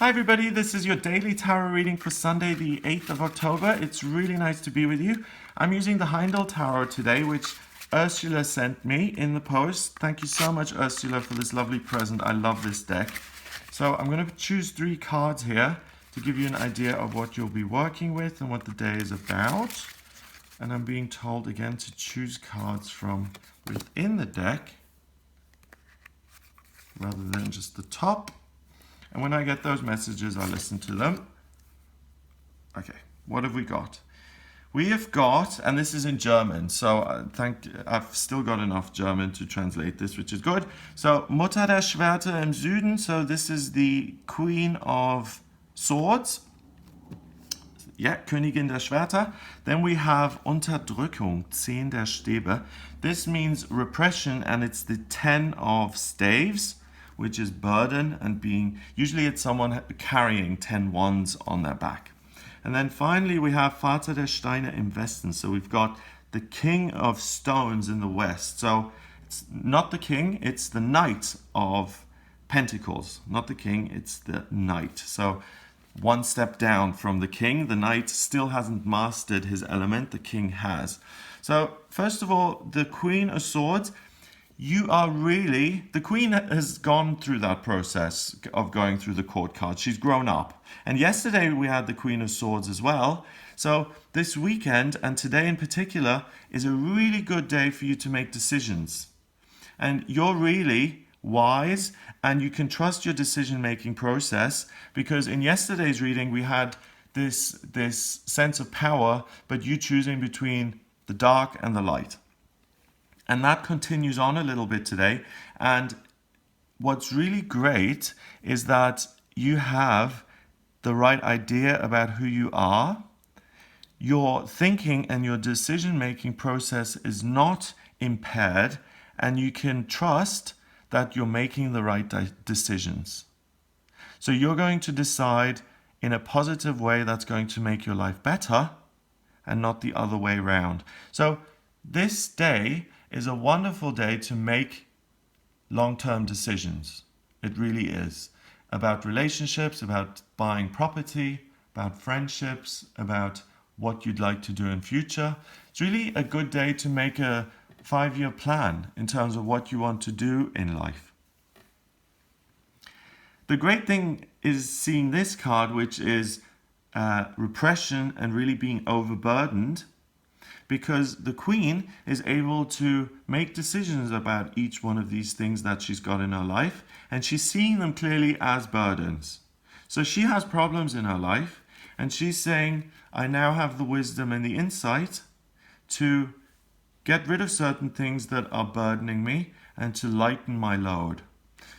Hi everybody, this is your daily tarot reading for Sunday the 8th of October. It's really nice to be with you. I'm using the Heindel Tarot today, which Ursula sent me in the post. Thank you so much, Ursula, for this lovely present. I love this deck. So I'm going to choose 3 cards here to give you an idea of what you'll be working with and what the day is about. And I'm being told again to choose cards from within the deck rather than just the top. And when I get those messages, I listen to them. Okay, what have we got? We have got, and this is in German, so I've still got enough German to translate this, which is good. So, Mutter der Schwerter im Süden, so this is the Queen of Swords. Yeah, Königin der Schwerter. Then we have Unterdrückung, 10 der Stäbe. This means repression, and it's the 10 of staves, which is burden and being, usually it's someone carrying 10 wands on their back. And then finally we have Vater der Steine im Westen. So we've got the King of Stones in the West. So it's not the king, it's the Knight of Pentacles. Not the king, it's the Knight. So one step down from the king, the Knight still hasn't mastered his element, the king has. So first of all, the Queen of Swords, the Queen has gone through that process of going through the court cards. She's grown up. And yesterday we had the Queen of Swords as well. So this weekend, and today in particular, is a really good day for you to make decisions. And you're really wise and you can trust your decision-making process, because in yesterday's reading we had this sense of power, but you choosing between the dark and the light. And that continues on a little bit today. And what's really great is that you have the right idea about who you are. Your thinking and your decision-making process is not impaired, and you can trust that you're making the right decisions. So you're going to decide in a positive way that's going to make your life better and not the other way around. So this day is a wonderful day to make long-term decisions. It really is. About relationships, about buying property, about friendships, about what you'd like to do in future. It's really a good day to make a 5-year plan in terms of what you want to do in life. The great thing is seeing this card, which is repression and really being overburdened, because the Queen is able to make decisions about each one of these things that she's got in her life, and she's seeing them clearly as burdens. So she has problems in her life, and she's saying, I now have the wisdom and the insight to get rid of certain things that are burdening me and to lighten my load.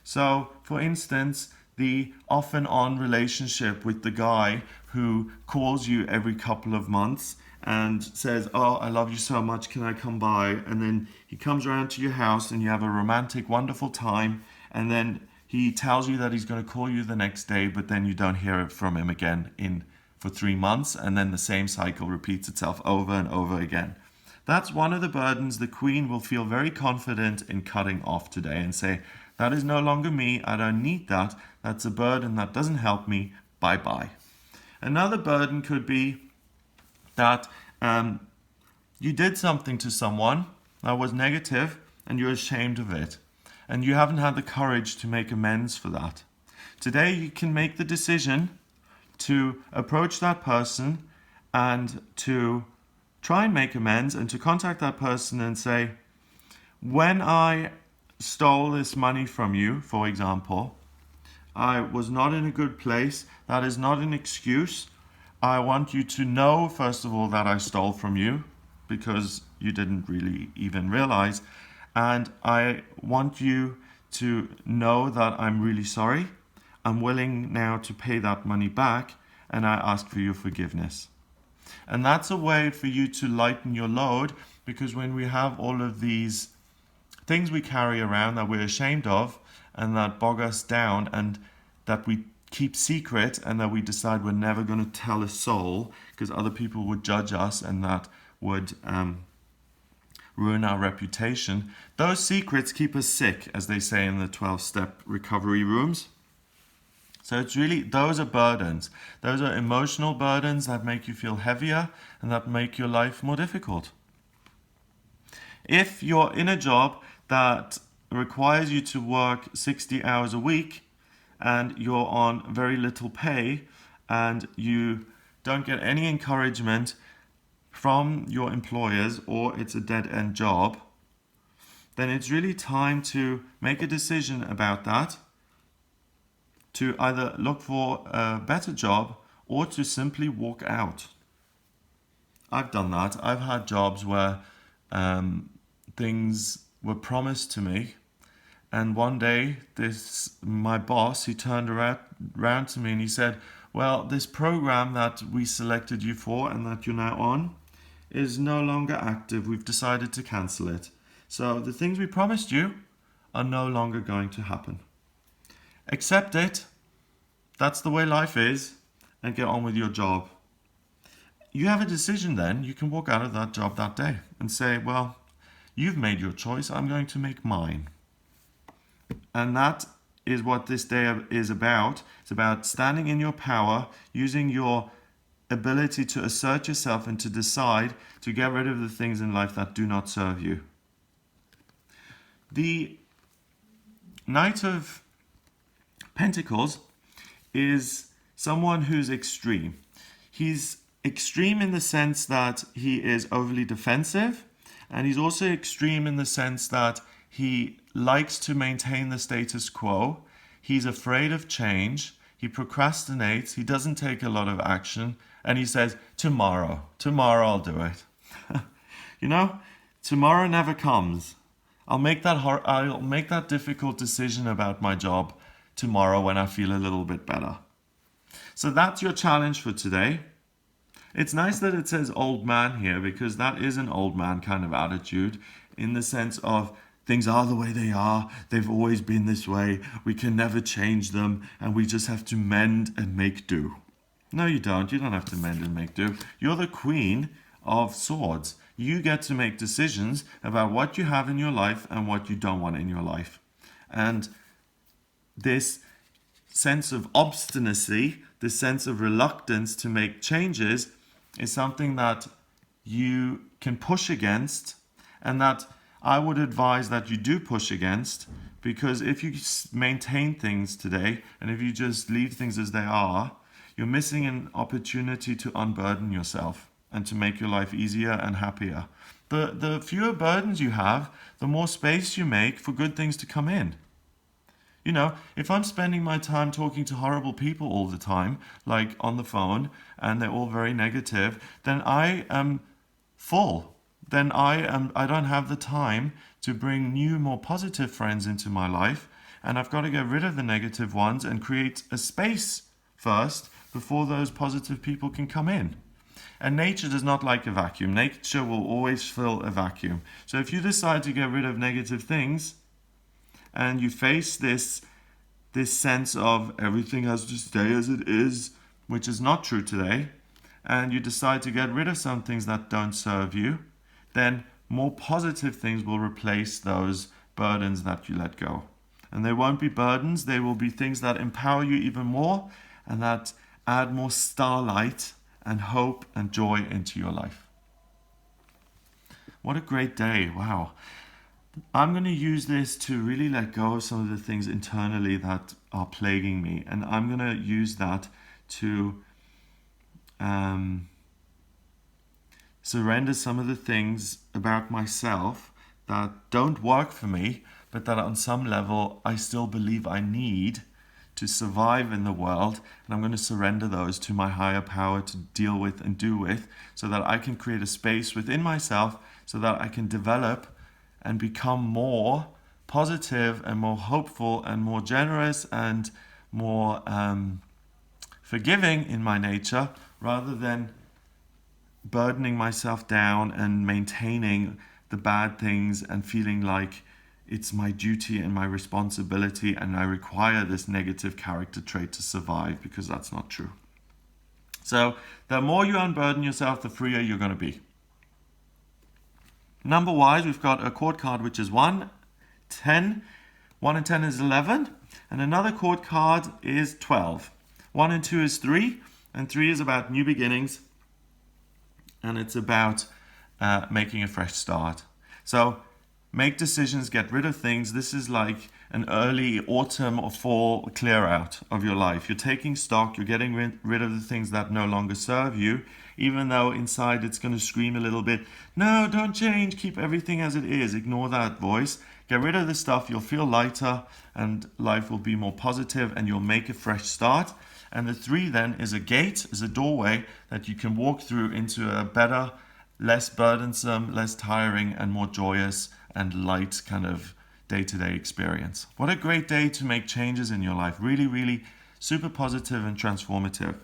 So, for instance, the off and on relationship with the guy who calls you every couple of months and says, oh, I love you so much, can I come by? And then he comes around to your house and you have a romantic, wonderful time. And then he tells you that he's going to call you the next day, but then you don't hear it from him again for 3 months. And then the same cycle repeats itself over and over again. That's one of the burdens the Queen will feel very confident in cutting off today and say, that is no longer me, I don't need that. That's a burden that doesn't help me, bye-bye. Another burden could be that you did something to someone that was negative and you're ashamed of it, and you haven't had the courage to make amends for that. Today you can make the decision to approach that person and to try and make amends and to contact that person and say, when I stole this money from you, for example, I was not in a good place. That is not an excuse. I want you to know, first of all, that I stole from you because you didn't really even realize. And I want you to know that I'm really sorry. I'm willing now to pay that money back, and I ask for your forgiveness. And that's a way for you to lighten your load, because when we have all of these things we carry around that we're ashamed of and that bog us down and that we keep secret and that we decide we're never going to tell a soul because other people would judge us and that would ruin our reputation. Those secrets keep us sick, as they say in the 12-step recovery rooms. So it's really, those are burdens. Those are emotional burdens that make you feel heavier and that make your life more difficult. If you're in a job that requires you to work 60 hours a week and you're on very little pay and you don't get any encouragement from your employers, or it's a dead-end job, then it's really time to make a decision about that, to either look for a better job or to simply walk out. I've done that. I've had jobs where things were promised to me, and one day my boss, he turned around to me and he said, well, this program that we selected you for and that you're now on is no longer active. We've decided to cancel it. So the things we promised you are no longer going to happen. Accept it. That's the way life is, and get on with your job. You have a decision then. You can walk out of that job that day and say, well, you've made your choice. I'm going to make mine. And that is what this day is about. It's about standing in your power, using your ability to assert yourself and to decide to get rid of the things in life that do not serve you. The Knight of Pentacles is someone who's extreme. He's extreme in the sense that he is overly defensive, and he's also extreme in the sense that he likes to maintain the status quo. He's afraid of change. He procrastinates. He doesn't take a lot of action. And he says, tomorrow I'll do it. Tomorrow never comes. I'll make that difficult decision about my job tomorrow when I feel a little bit better. So that's your challenge for today. It's nice that it says old man here, because that is an old man kind of attitude, in the sense of things are the way they are. They've always been this way. We can never change them, and we just have to mend and make do. No, you don't. You don't have to mend and make do. You're the Queen of Swords. You get to make decisions about what you have in your life and what you don't want in your life. And this sense of obstinacy, this sense of reluctance to make changes, is something that you can push against, and that I would advise that you do push against, because if you maintain things today and if you just leave things as they are, you're missing an opportunity to unburden yourself and to make your life easier and happier. The fewer burdens you have, the more space you make for good things to come in. If I'm spending my time talking to horrible people all the time, like on the phone, and they're all very negative, then I am full. Then I don't have the time to bring new, more positive friends into my life, and I've got to get rid of the negative ones and create a space first before those positive people can come in. And nature does not like a vacuum. Nature will always fill a vacuum. So if you decide to get rid of negative things, and you face this sense of everything has to stay as it is, which is not true today, and you decide to get rid of some things that don't serve you, then more positive things will replace those burdens that you let go. And they won't be burdens, they will be things that empower you even more and that add more starlight and hope and joy into your life. What a great day. Wow. I'm going to use this to really let go of some of the things internally that are plaguing me. And I'm going to use that to surrender some of the things about myself that don't work for me, but that on some level I still believe I need to survive in the world. And I'm going to surrender those to my higher power to deal with and do with, so that I can create a space within myself so that I can develop and become more positive and more hopeful and more generous and more forgiving in my nature, rather than burdening myself down and maintaining the bad things and feeling like it's my duty and my responsibility and I require this negative character trait to survive, because that's not true. So the more you unburden yourself, the freer you're going to be. Number-wise, we've got a court card which is 1, 10. 1 and 10 is 11. And another chord card is 12. 1 and 2 is 3, and 3 is about new beginnings, and it's about making a fresh start. So make decisions, get rid of things. This is like an early autumn or fall clear out of your life. You're taking stock, you're getting rid of the things that no longer serve you, even though inside it's going to scream a little bit, no, don't change, keep everything as it is. Ignore that voice. Get rid of the stuff, you'll feel lighter and life will be more positive and you'll make a fresh start. And the 3 then is a gate, is a doorway that you can walk through into a better, less burdensome, less tiring, and more joyous and light kind of day-to-day experience. What a great day to make changes in your life. Really, really super positive and transformative.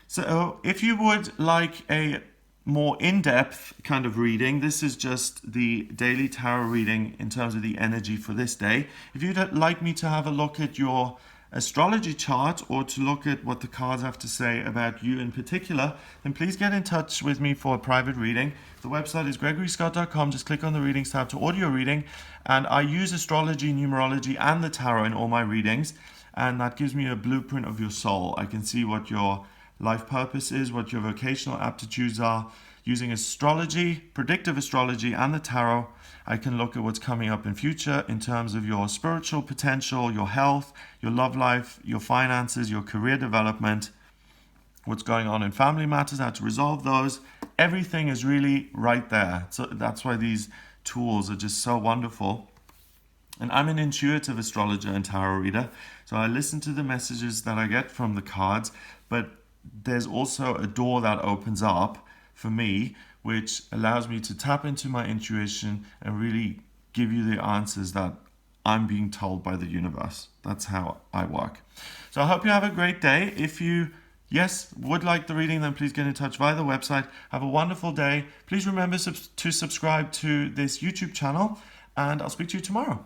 So if you would like a more in-depth kind of reading, this is just the daily tarot reading in terms of the energy for this day. If you'd like me to have a look at your astrology chart or to look at what the cards have to say about you in particular, then please get in touch with me for a private reading. The website is gregoryscott.com. Just click on the readings tab to order your reading, and I use astrology, numerology, and the tarot in all my readings, and that gives me a blueprint of your soul. I can see what your life purpose is, what your vocational aptitudes are. Using astrology, predictive astrology, and the tarot, I can look at what's coming up in future in terms of your spiritual potential, your health, your love life, your finances, your career development, what's going on in family matters, how to resolve those. Everything is really right there. So that's why these tools are just so wonderful. And I'm an intuitive astrologer and tarot reader, so I listen to the messages that I get from the cards, but there's also a door that opens up for me, which allows me to tap into my intuition and really give you the answers that I'm being told by the universe. That's how I work. So I hope you have a great day. If you, would like the reading, then please get in touch via the website. Have a wonderful day. Please remember to subscribe to this YouTube channel, and I'll speak to you tomorrow.